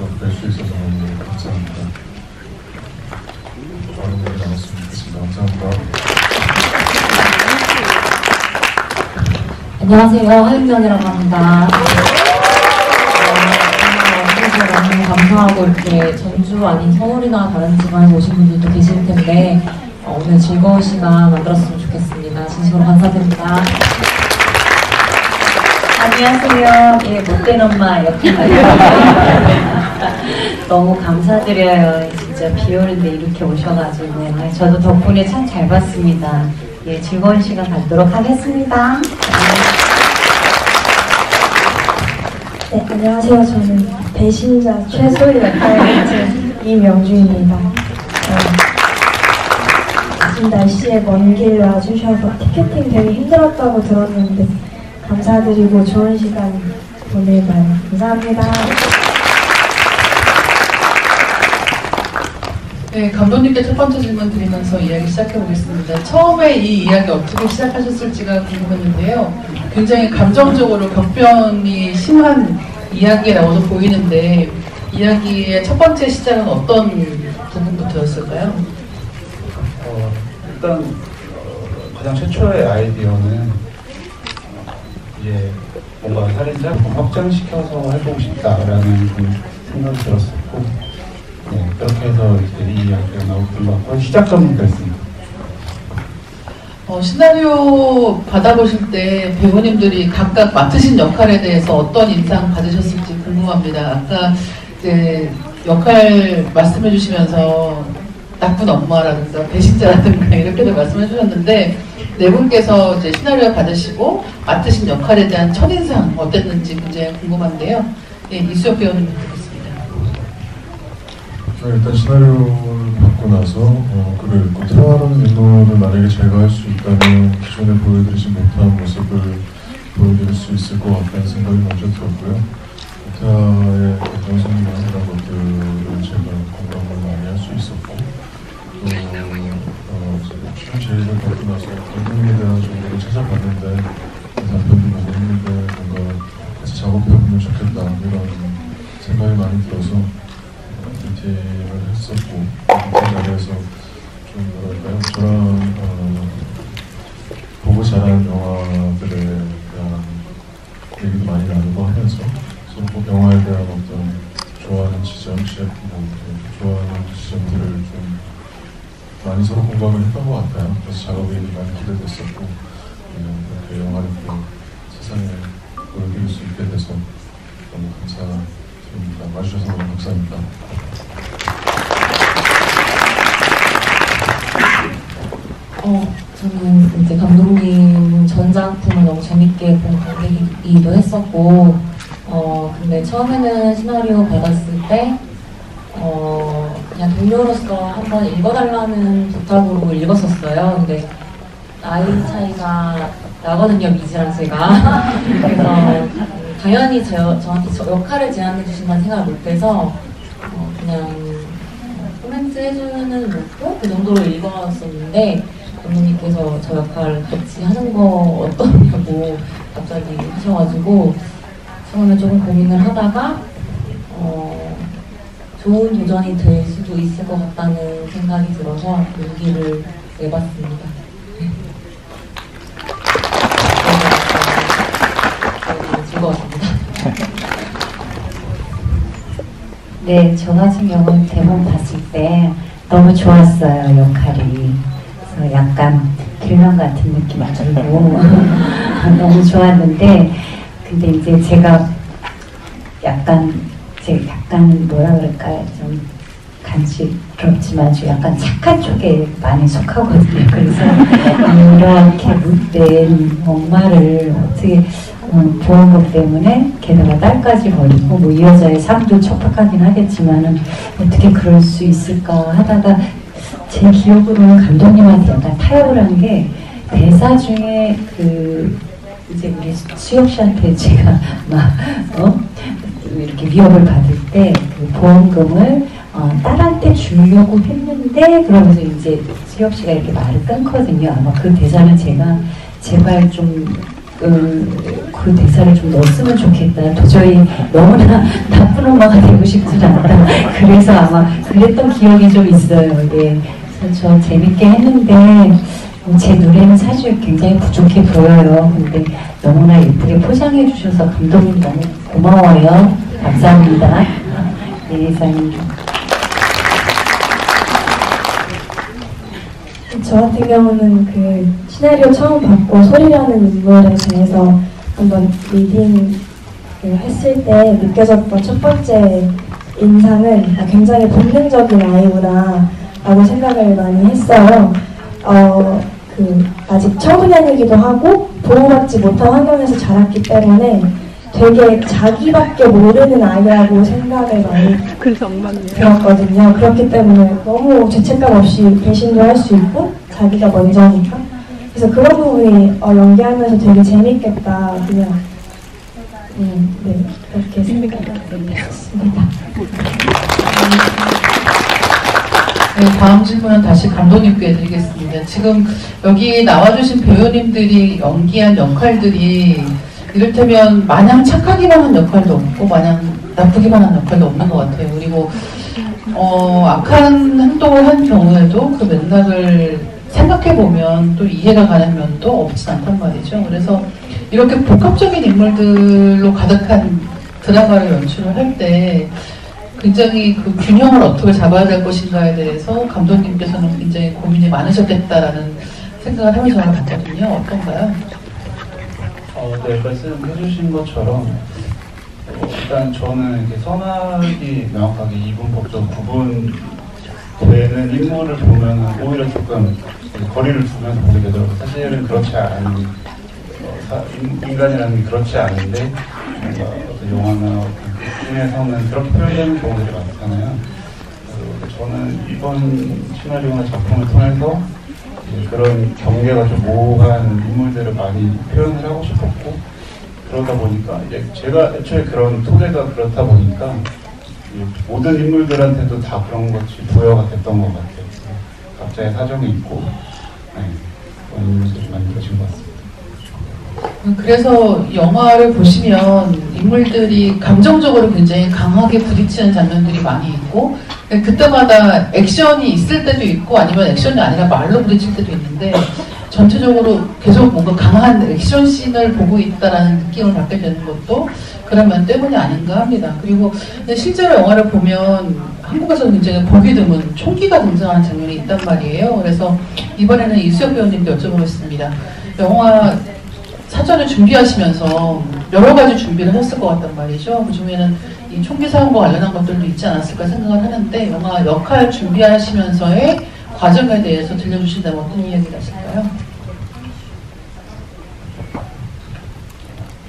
뵐 수 있어서 너무 감사합니다. 많은 얘기 나눴으면 좋겠습니다. 감사합니다. 안녕하세요. 하윤경이라고 합니다. 너무 감사하고 이렇게 전주 아닌 서울이나 다른 지방에 오신 분들도 계실 텐데 오늘 즐거운 시간 만들었으면 좋겠습니다. 진심으로 감사드립니다. 안녕하세요. 예, 못된 엄마 역할입니다. 너무 감사드려요. 진짜 비 오는데 이렇게 오셔가지고 저도 덕분에 참 잘 봤습니다. 예, 즐거운 시간 갖도록 하겠습니다. 네, 안녕하세요. 저는 배신자 최소희 역할을 맡은 이명주입니다. 아침 날씨에 먼 길 와주셔서 티켓팅 되게 힘들었다고 들었는데 감사드리고 좋은 시간 보내봐요. 감사합니다. 네, 감독님께 첫 번째 질문 드리면서 이야기 시작해보겠습니다. 처음에 이 이야기 어떻게 시작하셨을지가 궁금했는데요. 굉장히 감정적으로 격변이 심한 이야기라고도 보이는데 이야기의 첫 번째 시작은 어떤 부분부터였을까요? 일단 가장 최초의 아이디어는 이제 뭔가 살인자 확장시켜서 해보고 싶다라는 생각이 들었었고 네, 그렇게 해서 이제 이 이야기가 나왔던 것 같고 시작점은 그랬습니다. 시나리오 받아보실 때 배우님들이 각각 맡으신 역할에 대해서 어떤 인상 받으셨을지 궁금합니다. 아까 이제 역할 말씀해 주시면서 나쁜 엄마라든가 배신자라든가 이렇게도 말씀해 주셨는데 네 분께서 이제 시나리오 받으시고 맡으신 역할에 대한 첫인상 어땠는지 굉장히 궁금한데요. 네, 이수혁 배우님 듣겠습니다. 일단 시나리오를 받고 나서 글을 읽고 태화라는 인물을 만약에 제가 할 수 있다면 기존에 보여드리지 못한 모습을 보여드릴 수 있을 것 같다는 생각이 먼저 들었고요. 태화의 어떤 성향 이런 것들을 제가 공감을 많이 할 수 있었고 또 출연 제의를 받고 나서 감독님에 대한 정보를 찾아봤는데 남편도 보고 있는데 뭔가 같이 작업해보면 좋겠다 이런 생각이 많이 들어서 미팅을 했었고 그 자리에서 좀 뭐랄까요 저랑 보고 자란 영화들에 대한 얘기도 많이 나누고 하면서 서로 영화에 대한 어떤 좋아하는 지점, 좋아하는 지점들을 좀 많이 서로 공감을 했던 것 같아요. 그래서 작업이 많이 기대됐었고 이렇게 영화를 또 세상에 보여드릴 수 있게 돼서 너무 감사드립니다. 와주셔서 너무 감사합니다. 저는 이제 감독님 전 작품을 너무 재밌게 본 관객이기도 했었고, 근데 처음에는 시나리오 받았을 때, 그냥 동료로서 한번 읽어달라는 부탁으로 읽었었어요. 근데 나이 차이가 나거든요, 미지랑 제가. 그래서 당연히 저한테 역할을 제안해 주신다는 생각을 못해서 그냥 코멘트 해주는 놓고 그 정도로 읽었었는데 감독님께서 저 역할을 같이 하는 거 어떠냐고 갑자기 하셔가지고 처음에 조금 고민을 하다가 좋은 도전이 될 수도 있을 것 같다는 생각이 들어서 용기를 내봤습니다. 즐거웠습니다. 네, 저 같은 경우는 대본 봤을 때 너무 좋았어요, 역할이. 그래서 약간 길명 같은 느낌이 들고 너무 좋았는데, 근데 이제 제가 약간 뭐라 그럴까요? 좀 간지럽지만 저 약간 착한 쪽에 많이 속하거든요. 그래서 이렇게 못된 엄마를 어떻게 보는 것 때문에 게다가 딸까지 버리고 뭐 이 여자의 삶도 척박하긴 하겠지만은 어떻게 그럴 수 있을까 하다가 제 기억으로는 감독님한테 약간 타협을 한 게 대사 중에 이제 우리 수혁 씨한테 제가 막 이렇게 위협을 받을 때 그 보험금을 딸한테 주려고 했는데 그러면서 이제 수혁 씨가 이렇게 말을 끊거든요. 아마 그 대사는 제가 제발 좀 그 대사를 좀 넣었으면 좋겠다. 도저히 너무나 나쁜 엄마가 되고 싶지 않다. 그래서 아마 그랬던 기억이 좀 있어요. 예. 그래서 저 재밌게 했는데 제 노래는 사실 굉장히 부족해 보여요. 근데 너무나 예쁘게 포장해 주셔서 감독님 너무 고마워요. 감사합니다. 네, 이사님. 저 같은 경우는 그 시나리오 처음 받고 소리라는 인물에 대해서 한번 리딩을 했을 때 느껴졌던 첫 번째 인상은 굉장히 본능적인 아이구나 라고 생각을 많이 했어요. 아직 청소년이기도 하고 보호받지 못한 환경에서 자랐기 때문에 되게 자기밖에 모르는 아이라고 생각을 많이 들었거든요. 그렇기 때문에 너무 죄책감 없이 배신도 할 수 있고 자기가 먼저니까. 그래서 그런 부분이 연기하면서 되게 재밌겠다. 그냥 네, 그렇게 생각했습니다. 네, 다음 질문은 다시 감독님께 드리겠습니다. 지금 여기 나와주신 배우님들이 연기한 역할들이 이를테면 마냥 착하기만 한 역할도 없고 마냥 나쁘기만 한 역할도 없는 것 같아요. 그리고 악한 행동을 한 경우에도 그 맥락을 생각해보면 또 이해가 가는 면도 없진 않단 말이죠. 그래서 이렇게 복합적인 인물들로 가득한 드라마를 연출을 할 때 굉장히 그 균형을 어떻게 잡아야 될 것인가에 대해서 감독님께서는 굉장히 고민이 많으셨겠다라는 생각을 하면서 봤거든요. 어떤가요? 네, 말씀해주신 것처럼 일단 저는 이렇게 선악이 명확하게 이분법적 구분되는 인물을 보면 오히려 조금 거리를 두면서 보게 되더라고요. 사실은 그렇지 않은 인간이라는 게 그렇지 않은데 뭔가 어떤 영화나 중에서는 그렇게 표현되는 경우들이 많잖아요. 저는 이번 시나리오나 작품을 통해서 그런 경계가 좀 모호한 인물들을 많이 표현을 하고 싶었고, 그러다 보니까 이제 제가 애초에 그런 토대가 그렇다 보니까 모든 인물들한테도 다 그런 것이 부여가 됐던 것 같아요. 각자의 사정이 있고 그런 인물들이 만들어진 것 같습니다. 그래서 영화를 보시면 인물들이 감정적으로 굉장히 강하게 부딪히는 장면들이 많이 있고, 그때마다 액션이 있을 때도 있고 아니면 액션이 아니라 말로 부딪힐 때도 있는데 전체적으로 계속 뭔가 강한 액션 씬을 보고 있다라는 느낌을 받게 되는 것도 그런 면 때문이 아닌가 합니다. 그리고 실제로 영화를 보면 한국에서는 굉장히 보기 드문 총기가 등장하는 장면이 있단 말이에요. 그래서 이번에는 이수혁 배우님께 여쭤보겠습니다. 영화 사전에 준비하시면서 여러 가지 준비를 했을 것 같단 말이죠. 그 중에는 이 총기 사용과 관련한 것들도 있지 않았을까 생각을 하는데, 영화 역할 준비하시면서의 과정에 대해서 들려주신다면 어떤 이야기가 있을까요?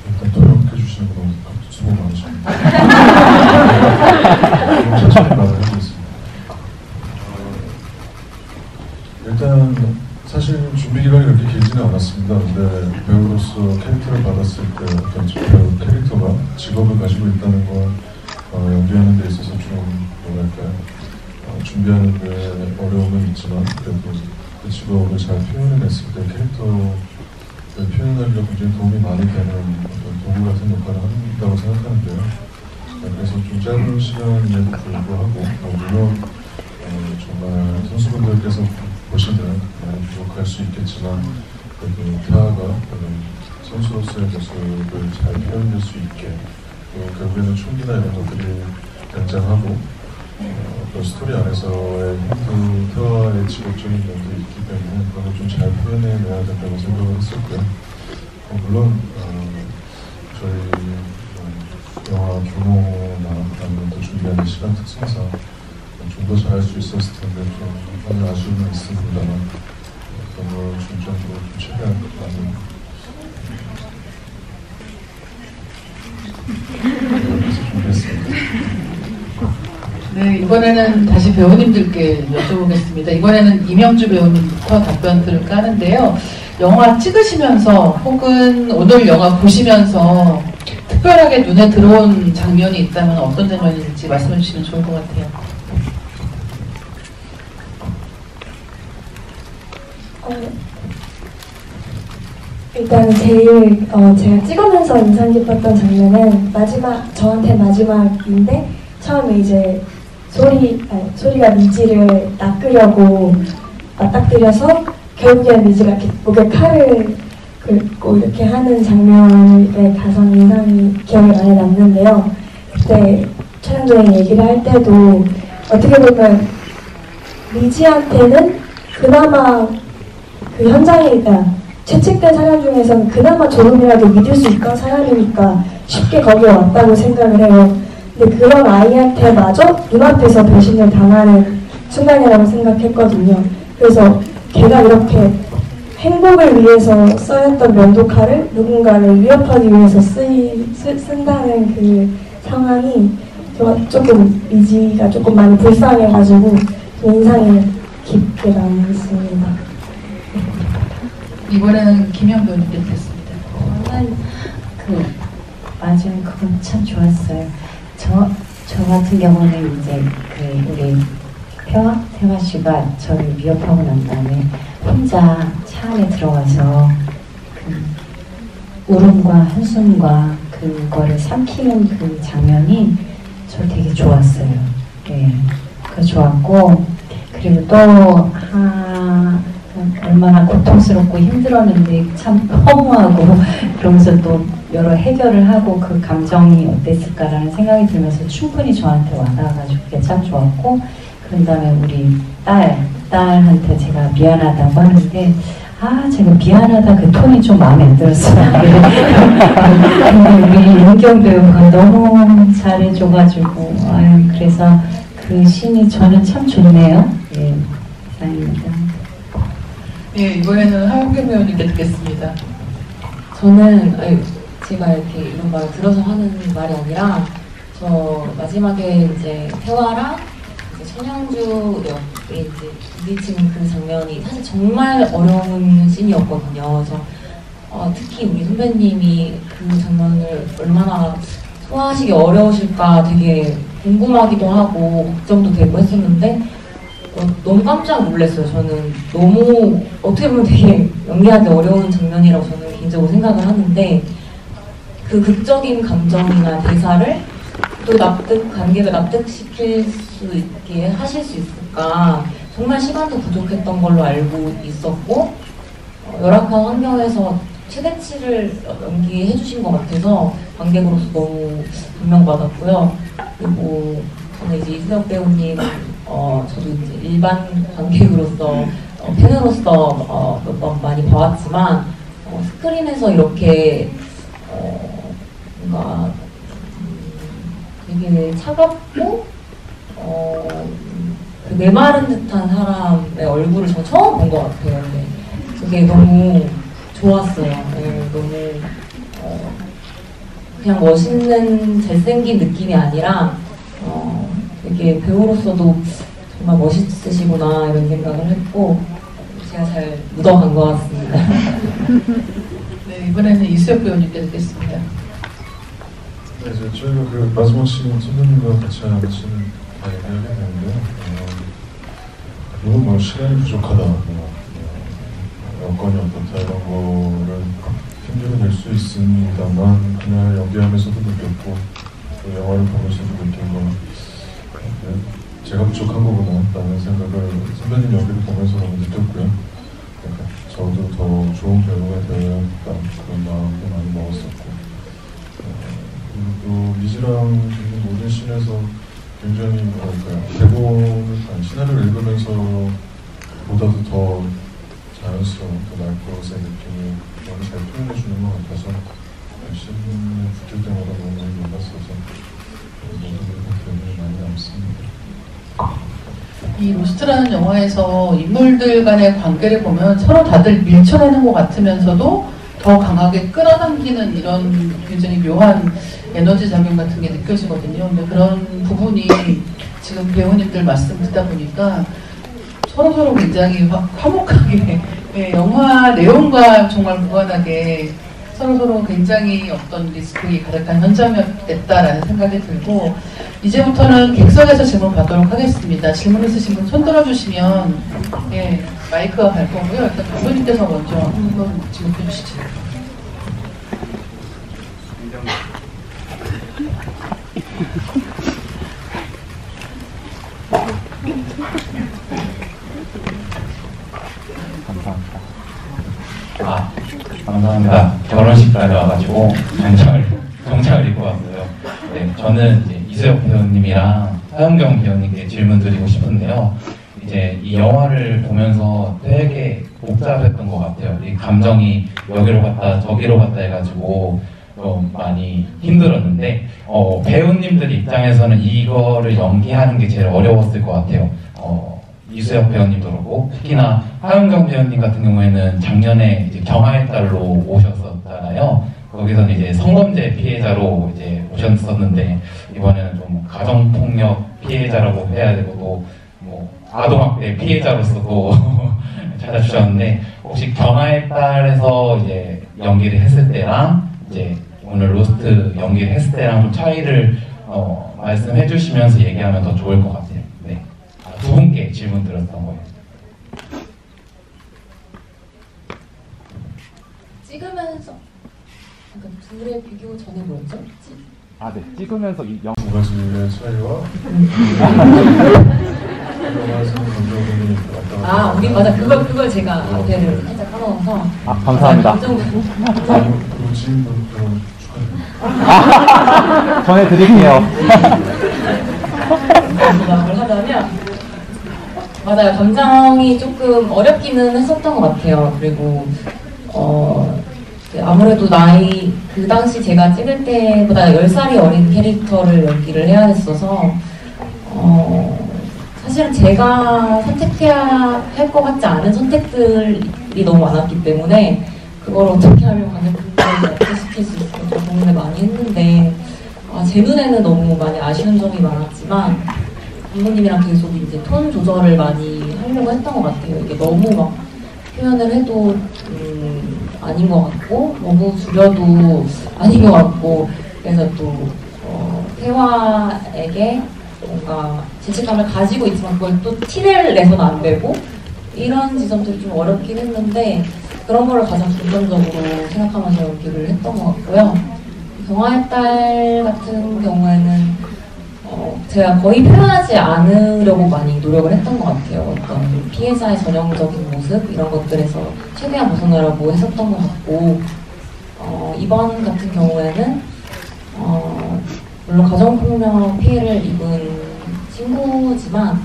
일단 토력해 주시는 거 너무 수고 많으십니다. 천천히 말을 해보겠습니다. 일단 사실 준비 기간이 그렇게 길지는 않았습니다. 근데 배우로서 캐릭터를 받았을 때 어떤 배우 캐릭터가 직업을 가지고 있다는 걸 연기하는 데 있어서 좀 뭐랄까요, 준비하는 데 어려움은 있지만 그래도 그 직업을 잘 표현해냈을 때 캐릭터를 표현하기가 굉장히 도움이 많이 되는 어떤 도구 같은 역할을 한다고 생각하는데요. 그래서 좀 짧은 시간임에도 불구하고 물론 정말 선수분들께서 보시면 많이 부족할 수 있겠지만 그래도 태아가 선수로서의 모습을 잘 표현될 수 있게, 결국에는 총기나 이런 것들이 등장하고 어떤 스토리 안에서의 태아의 직업적인 면도 있기 때문에 그런 걸 좀 잘 표현해내야 된다고 생각을 했었고요. 물론 저희 영화 규모나 아니면 또 준비하는 시간 특성상 좀 더 잘할 수 있었을 텐데 좀 많은 아쉬움은 있습니다만 그런 걸 중점적으로 좀 최대한 많이 준비했습니다. 네, 이번에는 다시 배우님들께 여쭤보겠습니다. 이번에는 이명주 배우님부터 답변 들을까 하는데요. 영화 찍으시면서 혹은 오늘 영화 보시면서 특별하게 눈에 들어온 장면이 있다면 어떤 장면인지 말씀해 주시면 좋을 것 같아요. 일단 제일 제가 찍으면서 인상 깊었던 장면은 저한테 마지막인데 처음에 이제 소리가 미지를 낚으려고 맞닥뜨려서 결국엔 미지가 이렇게 목에 칼을 긁고 이렇게 하는 장면에 가장 인상이 기억에 많이 남는데요. 그때 촬영 중에 얘기를 할 때도 어떻게 보면 미지한테는 그나마 그 현장이니까 채찍된 사람 중에서는 그나마 조금이라도 믿을 수 있던 사람이니까 쉽게 거기에 왔다고 생각을 해요. 근데 그런 아이한테마저 눈앞에서 배신을 당하는 순간이라고 생각했거든요. 그래서 걔가 이렇게 행복을 위해서 써였던 면도칼을 누군가를 위협하기 위해서 쓴다는 그 상황이 조금 미지가 조금 많이 불쌍해가지고 인상이 깊게 남습니다. 이번에는 김영 배우님께 드렸습니다. 저는 맞아요. 그건 참 좋았어요. 저 같은 경우는 이제 우리 태화 씨가 저를 위협하고 난 다음에 혼자 차 안에 들어가서 울음과 한숨과 그거를 삼키는 그 장면이 저 되게 좋았어요. 네, 그 좋았고 그리고 또 얼마나 고통스럽고 힘들었는데 참 허무하고 그러면서 또 여러 해결을 하고 그 감정이 어땠을까라는 생각이 들면서 충분히 저한테 와닿아가지고 그게 참 좋았고 그런 다음에 우리 딸한테 제가 미안하다고 하는데 제가 미안하다 그 톤이 좀 마음에 안 들었어요. 근데 우리 윤경 배우가 너무 잘해줘가지고 그래서 그 씬이 저는 참 좋네요. 예, 이상입니다. 예, 이번에는 하은경 배우님께 듣겠습니다. 저는 제가 이렇게 이런 말을 들어서 하는 말이 아니라 저 마지막에 이제 태화랑 이제 천양주 역에 이제 부딪히는 그 장면이 사실 정말 어려운 씬이었거든요. 그래서 특히 우리 선배님이 그 장면을 얼마나 소화하시기 어려우실까 되게 궁금하기도 하고 걱정도 되고 했었는데 너무 깜짝 놀랐어요. 저는 너무 어떻게 보면 되게 연기하기 어려운 장면이라고 저는 개인적으로 생각을 하는데 그 극적인 감정이나 대사를 또 관객을 납득시킬 수 있게 하실 수 있을까 정말 시간도 부족했던 걸로 알고 있었고 열악한 환경에서 최대치를 연기해 주신 것 같아서 관객으로서 너무 감명받았고요. 그리고 저는 이제 이수혁 배우님 저도 이제 일반 관객으로서 팬으로서 몇 번 많이 봐왔지만 스크린에서 이렇게 뭔가 되게 차갑고 그 메마른 듯한 사람의 얼굴을 저 처음 본 것 같아요. 네. 그게 너무 좋았어요. 네, 너무 그냥 멋있는 잘생긴 느낌이 아니라 되게 배우로서도 정말 멋있으시구나 이런 생각을 했고 제가 잘 묻어간 것 같습니다. 네, 이번에는 이수혁 배우님께 듣겠습니다. 네, 이제 저희가 그 마지막 씬은 선배님과 같이 하는 씬을 다 얘기하게 되는데요. 그리고 시간이 부족하다, 여건이 어떻다 이런 거를 핑계로 낼 수 있습니다만 그날 연기하면서도 느꼈고 또 영화를 보면서도 느낀 건 제가 부족한 거구나 라는 생각을 선배님 연기를 보면서 너무 느꼈고요. 저도 더 좋은 배우가 되어야겠다 그런 마음도 많이 먹었었고 그리고 미지랑 모든 씬에서 굉장히 대본을 시나리오를 읽으면서 보다도 더 자연스러운 더 날것의 느낌을 너무 잘 표현해 주는 것 같아서 씬을 붙을 때마다 너무 많이 놀랐어서 모든 기억이 많이 남습니다. 이 로스트라는 영화에서 인물들 간의 관계를 보면 서로 다들 밀쳐내는 것 같으면서도 더 강하게 끌어당기는 이런 굉장히 묘한 에너지 작용 같은 게 느껴지거든요. 근데 그런 부분이 지금 배우님들 말씀 듣다 보니까 서로 굉장히 화목하게 영화 내용과 정말 무관하게 서로 굉장히 어떤 리스크가 가득한 현장이었다라는 생각이 들고 이제부터는 객석에서 질문 받도록 하겠습니다. 질문 있으신 분 손 들어주시면 마이크가 갈 거고요. 일단 감독님께서 먼저 한번 질문해 주시죠. 감사합니다. 감사합니다. 결혼식까지 와가지고 정장을 입고 왔어요. 네, 저는 이제 이수혁 배우님이랑 하영경 배우님께 질문 드리고 싶은데요. 이제 이 영화를 보면서 되게 복잡했던 것 같아요. 이 감정이 여기로 갔다 저기로 갔다 해가지고 좀 많이 힘들었는데 배우님들 입장에서는 이거를 연기하는 게 제일 어려웠을 것 같아요. 이수혁 배우님도 그렇고 특히나 하영경 배우님 같은 경우에는 작년에 이제 경화의 딸로 오셨었잖아요. 거기서는 이제 성범죄 피해자로 이제 오셨었는데 이번에는 좀 가정폭력 피해자라고 해야 되고 또 뭐 아동학대 피해자로서도 찾아주셨는데 혹시 경화의 딸에서 이제 연기를 했을 때랑 이제 오늘 로스트 연기를 했을 때랑 좀 차이를 말씀해 주시면서 얘기하면 더 좋을 것 같아요. 네. 두 분께 질문 드렸던 거예요. 찍으면서 그러니까 둘의 비교 전에 뭐였죠? 네. 찍으면서 이 두 가지의 차이와 영화에서는 감정이 왔다 갔다 우리 맞아 그걸 제가 앞에를 살짝 까먹어서 감사합니다. 그 지인분도 축하드립니다. 전해드릴게요. 뭘 하자면 맞아요. 감정이 조금 어렵기는 했었던 것 같아요. 그리고 아무래도 나이 그 당시 제가 찍을 때보다 10살이 어린 캐릭터를 연기를 해야 했어서 사실은 제가 선택해야 할 것 같지 않은 선택들이 너무 많았기 때문에 그걸 어떻게 하면 관객분들을 어떻게 시킬 수 있을까 고민을 많이 했는데 제 눈에는 너무 많이 아쉬운 점이 많았지만 감독님이랑 계속 이제 톤 조절을 많이 하려고 했던 것 같아요. 이게 너무 막 표현을 해도 아닌 것 같고 너무 줄여도 아닌 것 같고 그래서 또 태화에게 뭔가 죄책감을 가지고 있지만 그걸 또 티를 내서는 안 되고 이런 지점들이 좀 어렵긴 했는데 그런 거를 가장 중점적으로 생각하면서 연기를 했던 것 같고요. 경화의 딸 같은 경우에는 제가 거의 표현하지 않으려고 많이 노력을 했던 것 같아요. 어떤 피해자의 전형적인 모습 이런 것들에서 최대한 벗어나려고 했었던 것 같고 이번 같은 경우에는 물론 가정폭력 피해를 입은 친구지만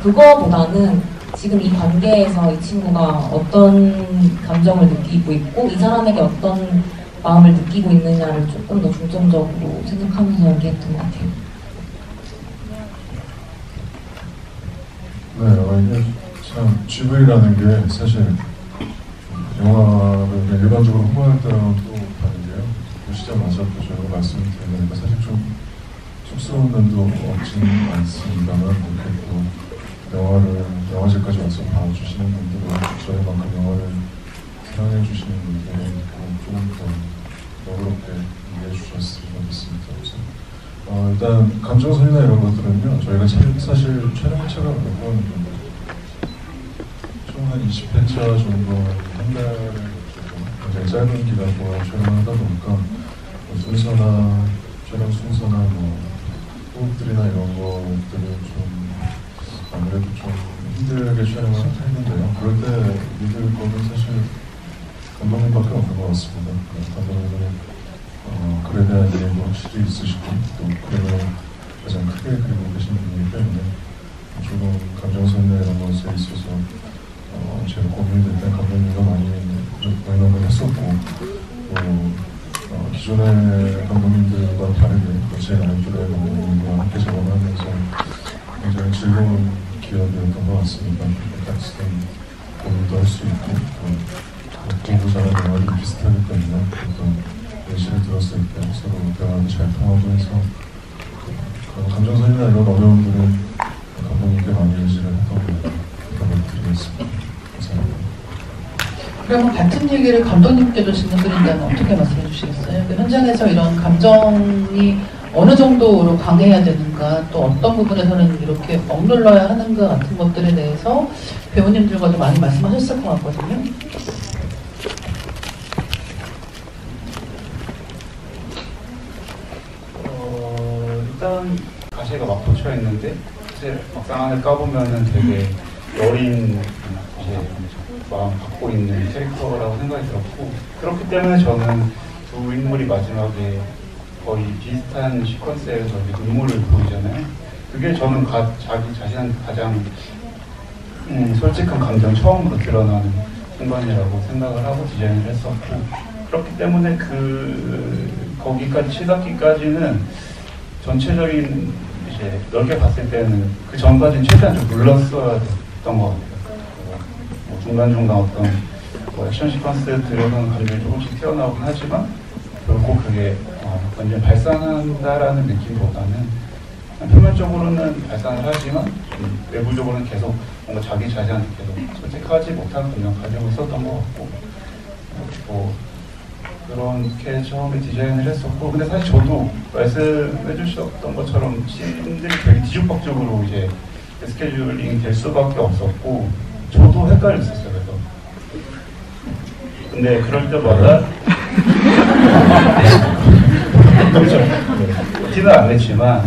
그거보다는 지금 이 관계에서 이 친구가 어떤 감정을 느끼고 있고 이 사람에게 어떤 마음을 느끼고 있느냐를 조금 더 중점적으로 생각하면서 연기했던 것 같아요. 네, 이게 참 GV라는 게 사실 영화를 그냥 일반적으로 홍보할 때랑은 또 다른데요. 보시자마자 또 저희가 말씀드리니까 사실 좀 쑥스러운 면도 없지는 않습니다만 이렇게 또 영화를 영화제까지 와서 봐주시는 분들은 저희만큼 영화를 사랑해 주시는 분들은 조금 더 너그럽게 이해해 주셨으면 좋겠습니다. 그래서 일단 감정선이나 이런 것들은요 저희가 사실 촬영차가 몇 번 총 한 20회차 정도 한 달에 굉장히 짧은 기간 동안 촬영을 하다 보니까 순서나 촬영 순서나 호흡들이나 이런 것들을 좀 아무래도 좀 힘들게 촬영을 했는데요. 그럴 때 믿을 거는 사실 감독님밖에 없는 것 같습니다. 감독님은 글에 대한 이해도 확실히 있으시고 또 그림을 가장 크게 그리고 계시는 분이기 때문에 조금 감정선이나 이런 것에 있어서 제가 고민이 될 때 감독님과 많이 고민을 했었고 또 기존의 감독님들과 다르게 제 나이들의 감독님과 함께 작업하면서 굉장히 즐거운 기억이었던 것 같습니다. 같이 고민도 할 수 있고 보고 자란 영화들이 비슷하기 때문에 어떤 예시를 들었을 때 서로 대화도 잘 통하고 해서 그런 감정선이나 이런 어려움들은 감독님께 많이 예시를 했던 것 부탁드리겠습니다. 감사합니다. 그러면 같은 얘기를 감독님께도 질문드린다면 어떻게 말씀해 주시겠어요? 그 현장에서 이런 감정이 어느 정도로 강해야 되는가 또 어떤 부분에서는 이렇게 억눌러야 하는가 같은 것들에 대해서 배우님들과도 많이 말씀하셨을 것 같거든요. 일단 가시가 막 돋쳐 있는데 사실 막상 안에 까보면은 되게 여린 이제 마음 갖고 있는 캐릭터라고 생각이 들었고, 그렇기 때문에 저는 두 인물이 마지막에 거의 비슷한 시퀀스에서 눈물을 보이잖아요. 그게 저는 자기 자신한테 가장 솔직한 감정 처음으로 드러나는 순간이라고 생각을 하고 디자인을 했었고, 그렇기 때문에 거기까지 치닫기까지는 전체적인 이제 넓게 봤을 때는 그 전까지는 최대한 좀 눌렀어야 됐던 것 같아요. 뭐 중간중간 어떤 액션 시퀀스 들어가는 감정이 조금씩 튀어나오긴 하지만 결코 그게 완전 발산한다라는 느낌보다는 표면적으로는 발산을 하지만 외부적으로는 계속 뭔가 자기 자신한테 계속 솔직하지 못한 감정 가지고 있었던 것 같고, 그렇게 처음에 디자인을 했었고, 근데 사실 저도 말씀해 주셨던 것처럼 씬들이 되게 뒤죽박죽으로 이제 스케줄링이 될 수밖에 없었고, 저도 헷갈렸었어요. 그래서 근데 그럴 때마다 그렇죠. 티는 안 냈지만,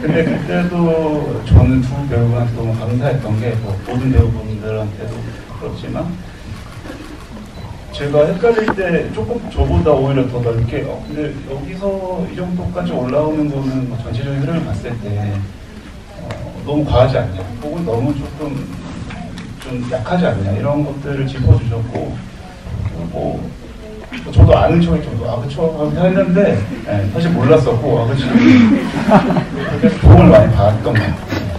근데 그때도 저는 두 배우한테 너무 감사했던 게, 모든 배우분들한테도 그렇지만 제가 헷갈릴 때 조금 저보다 오히려 더 넓게 근데 여기서 이 정도까지 올라오는 거는 전체적인 흐름을 봤을 때 너무 과하지 않냐, 혹은 너무 조금 좀 약하지 않냐, 이런 것들을 짚어주셨고, 저도 아는 척이 정도 그쵸 했는데 사실 몰랐었고 그치 그래서 도움을 많이 받았던 것 같아요.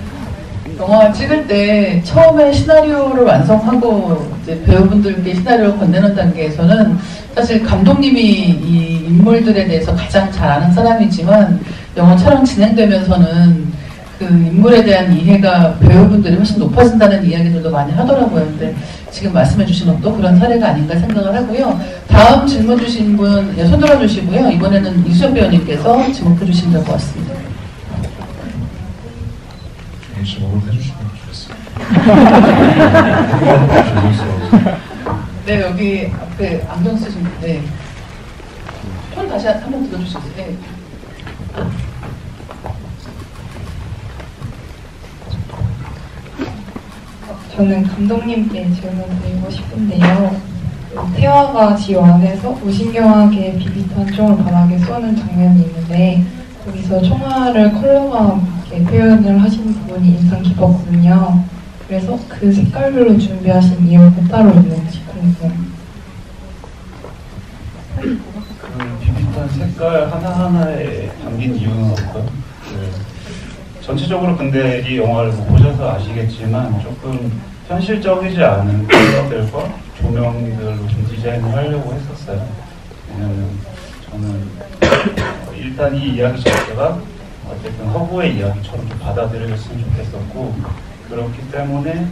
영화 찍을 때 처음에 시나리오를 완성하고 이제 배우분들께 시나리오를 건네는 단계에서는 사실 감독님이 이 인물들에 대해서 가장 잘 아는 사람이지만, 영화 촬영 진행되면서는 그 인물에 대한 이해가 배우분들이 훨씬 높아진다는 이야기들도 많이 하더라고요. 근데 지금 말씀해 주신 것도 그런 사례가 아닌가 생각을 하고요. 다음 질문 주신 분 손 들어주시고요. 이번에는 이수연 배우님께서 지목해 주시면 될 것 같습니다. 지목을 해주시면 좋겠어요. 네, 여기 앞에 안경 쓰신 분, 네. 손 다시 한 번 들어주시죠. 네. 저는 감독님께 질문 드리고 싶은데요. 태화가 지 안에서 무신경하게 비비탄 총을 바닥에 쏘는 장면이 있는데, 거기서 총알을 컬러감하게 표현을 하신 부분이 인상 깊었거든요. 그래서 그 색깔별로 준비하신 이유가 따로 있는지 궁금해요. 그 비비탄 색깔 하나하나에 담긴 이유는 없고요. 전체적으로 근데 이 영화를 보셔서 아시겠지만 조금 현실적이지 않은 컬러들과 조명들로 좀 디자인을 하려고 했었어요. 왜냐면 저는 일단 이 이야기 자체가 어쨌든 허구의 이야기처럼 좀 받아들여졌으면 좋겠었고, 그렇기 때문에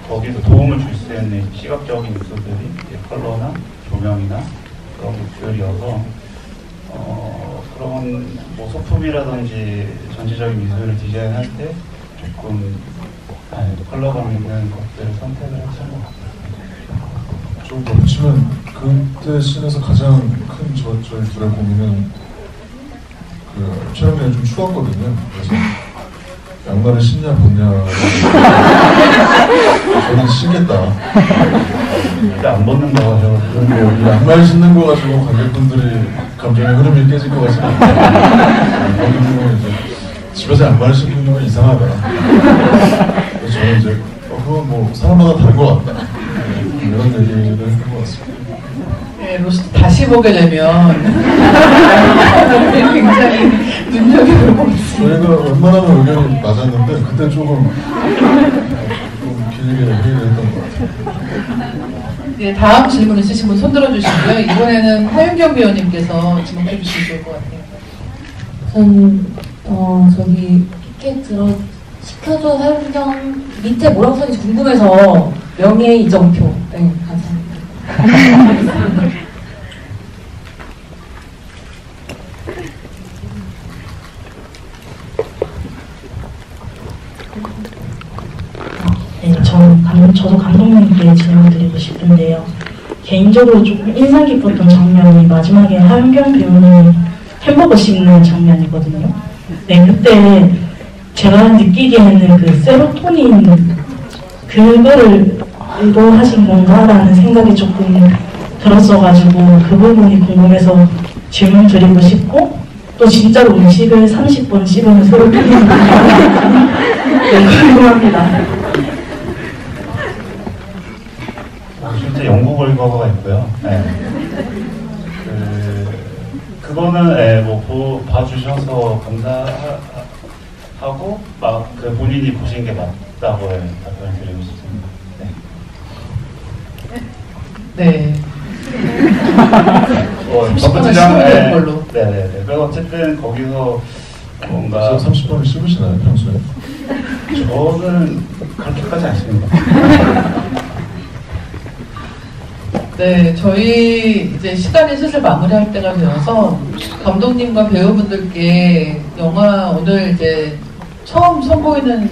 거기서 도움을 줄 수 있는 시각적인 요소들이 컬러나 조명이나 그런 것들이어서 그런 뭐 소품이라든지 전체적인 미술을 디자인할 때 조금 컬러감 있는 것들을 선택을 했던 것 같아요. 좀 그렇지만 그때 씬에서 가장 큰 저희 둘의 고민은 그 촬영이 좀 추웠거든요. 그래서 양말을 신냐 벗냐 저는 신겠다. 근데 안 벗는 거 가지고 뭐 양말 신는 거 가지고 관객분들이 감정의 흐름이 깨질 것 같지는 않아요. 거기는 이제 집에서 양말을 신는 건 이상하다. 그래서 저는 이제 그건 뭐 사람마다 다른 것 같다. 이런 얘기를 했던 것 같습니다. 네, 로스트 다시 보게 되면 굉장히 눈여겨보고 있습니다. 저희가 웬만하면 의견이 맞았는데 그때 조금 길게 회의를 했던 것 같아요. 네, 다음 질문 있으신 분 손 들어주시고요. 이번에는 하윤경 배우님께서 지목해 주시면 좋을 것 같아요. 전 저기 피켓 시켜줘 하윤경 밑에 뭐라고 써있는지 궁금해서 명예 이정표. 네, 감사합니다. 네, 저도 감독님께 질문 드리고 싶은데요. 개인적으로 조금 인상 깊었던 장면이 마지막에 하윤경 배우님이 햄버거 씹는 장면이거든요. 네, 그때 제가 느끼기에는 그 세로토닌 그거를 의도하신 건가라는 생각이 조금 들었어가지고 그 부분이 궁금해서 질문 드리고 싶고, 또 진짜로 음식을 30번 씹으면 세로토닌이 궁금합니다. 실제 연구 결과가 있고요. 네. 그거는 봐주셔서 감사하고 그 본인이 보신 게 맞다고 답변드리고 싶습니다. 네. 덧붙이자면 걸로. 네네네. 그래서 어쨌든 거기서 뭔가 30번을 씹으시나요 평소에? 저는 그렇게까지 않습니다. 네, 저희 이제 시간이 슬슬 마무리할 때가 되어서 감독님과 배우분들께 영화 오늘 이제 처음 선보이는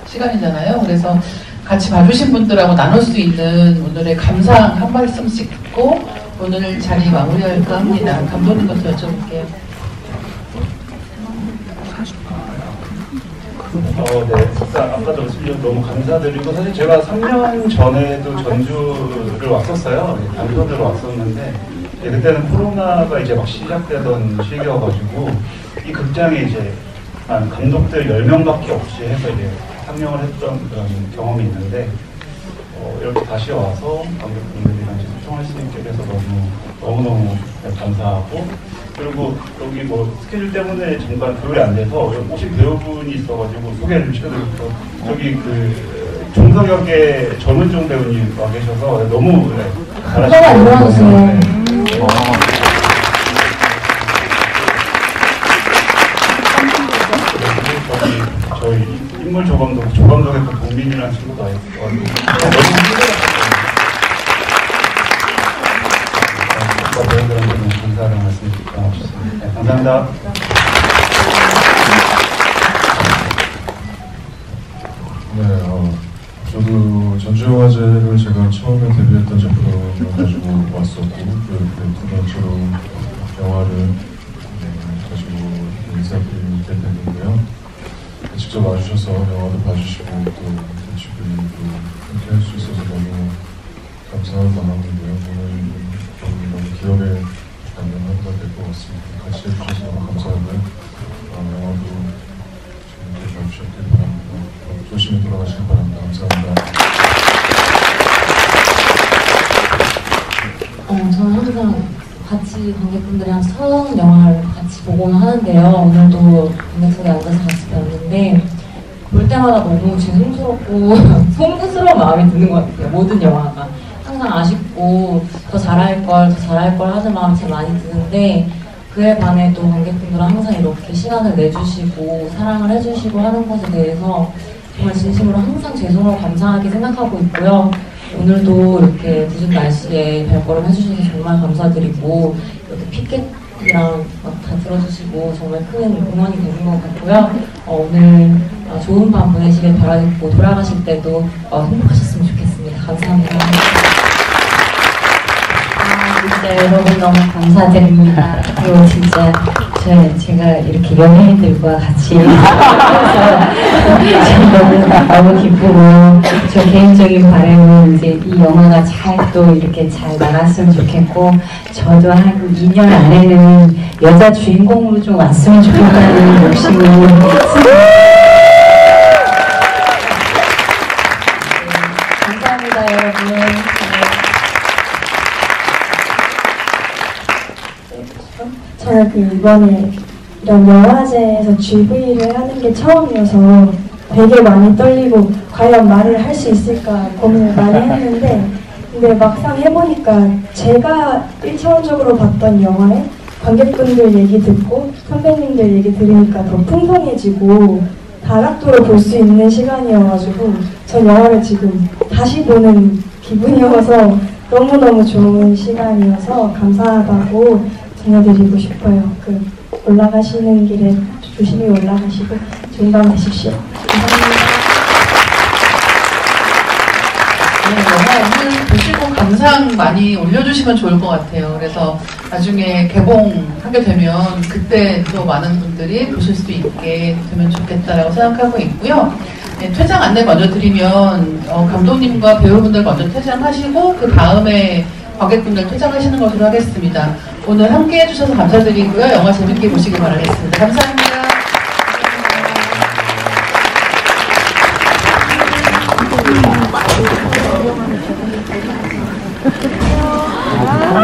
시간이잖아요. 그래서 같이 봐주신 분들하고 나눌 수 있는 오늘의 감상 한 말씀씩 듣고 오늘 자리 마무리할까 합니다. 감독님부터 여쭤볼게요. 네, 진짜 아까도 너무 감사드리고, 사실 제가 3년 전에도 전주를 왔었어요. 단편으로 왔었는데, 그때는 코로나가 이제 막 시작되던 시기여가지고, 이 극장에 이제 감독들 10명밖에 없이 해서 이제 상영을 했던 그런 경험이 있는데, 이렇게 다시 와서 감독님들이랑 소통할 수 있게 돼서 너무너무 감사하고, 그리고 여기 스케줄 때문에 잠깐 조율이 안 돼서 오신 배우분이 있어가지고 소개를 시켜드리고, 저기 종석역의 전은종 배우님 와 계셔서 너무 잘하시고 저희 인물 조감독의 그 동민이라는 친구가 있고 너무 배우들한테 너무 감사하는 말씀 드리겠습니다. 네, 감사합니다. 네, 저도 전주영화제를 제가 처음에 데뷔했던 작품을 가지고 왔었고, 두 번째로 영화를 가지고 인사드리게 됐는데요. 직접 와주셔서 영화도 봐주시고 또 지금 함께 할 수 있어서 너무 감사한 마음이고요. 오늘 너무 기억에 남는 하루가 될 것 같습니다. 같이 해주셔서 너무 감사하고요. 영화도 재밌게 봐주셨길 바랍니다. 조심히 돌아가시길 바랍니다. 감사합니다. 저는 항상 같이 관객분들이랑 처음 영화를 같이 보곤 하는데요. 오늘도 관객석에 앉아서 같이 봤는데 볼 때마다 너무 죄송스럽고 송구스러운 마음이 드는 것 같아요. 모든 영화가 항상 아쉽고 더 잘할 걸 하는 마음이 제일 많이 드는데, 그에 반해 또 관객분들은 항상 이렇게 시간을 내주시고 사랑을 해주시고 하는 것에 대해서 정말 진심으로 항상 죄송하고 감사하게 생각하고 있고요. 오늘도 이렇게 늦은 날씨에 발걸음 해주셔서 정말 감사드리고, 이렇게 피켓이랑 다 들어주시고 정말 큰 응원이 되는 것 같고요. 오늘 좋은 밤 보내시길 바라고, 돌아가실 때도 행복하셨으면 좋겠습니다. 감사합니다. 진짜 여러분 너무 감사드립니다. 그리고 진짜 제가 이렇게 연예인들과 같이 너무 기쁘고, 저 개인적인 바람은 이제 이 영화가 또 이렇게 잘 나갔으면 좋겠고, 저도 한 2년 안에는 여자 주인공으로 좀 왔으면 좋겠다는 욕심이 감사합니다, 여러분. 저는 이번에 이런 영화제에서 GV를 하는 게 처음이어서 되게 많이 떨리고 과연 말을 할 수 있을까 고민을 많이 했는데, 근데 막상 해보니까 제가 1차원적으로 봤던 영화에 관객분들 얘기 듣고 선배님들 얘기 들으니까 더 풍성해지고 다각도로 볼 수 있는 시간이어가지고 전 영화를 지금 다시 보는 기분이어서 너무너무 좋은 시간이어서 감사하다고 전해드리고 싶어요. 올라가시는 길에 조심히 올라가시고 좋은 밤 되십시오. 감사합니다. 네, 영화 오늘 보시고 영상 많이 올려주시면 좋을 것 같아요. 그래서 나중에 개봉하게 되면 그때 또 많은 분들이 보실 수 있게 되면 좋겠다라고 생각하고 있고요. 네, 퇴장 안내 먼저 드리면 감독님과 배우분들 먼저 퇴장하시고 그 다음에 관객분들 퇴장하시는 것으로 하겠습니다. 오늘 함께 해주셔서 감사드리고요. 영화 재밌게 보시길 바라겠습니다. 감사합니다. 아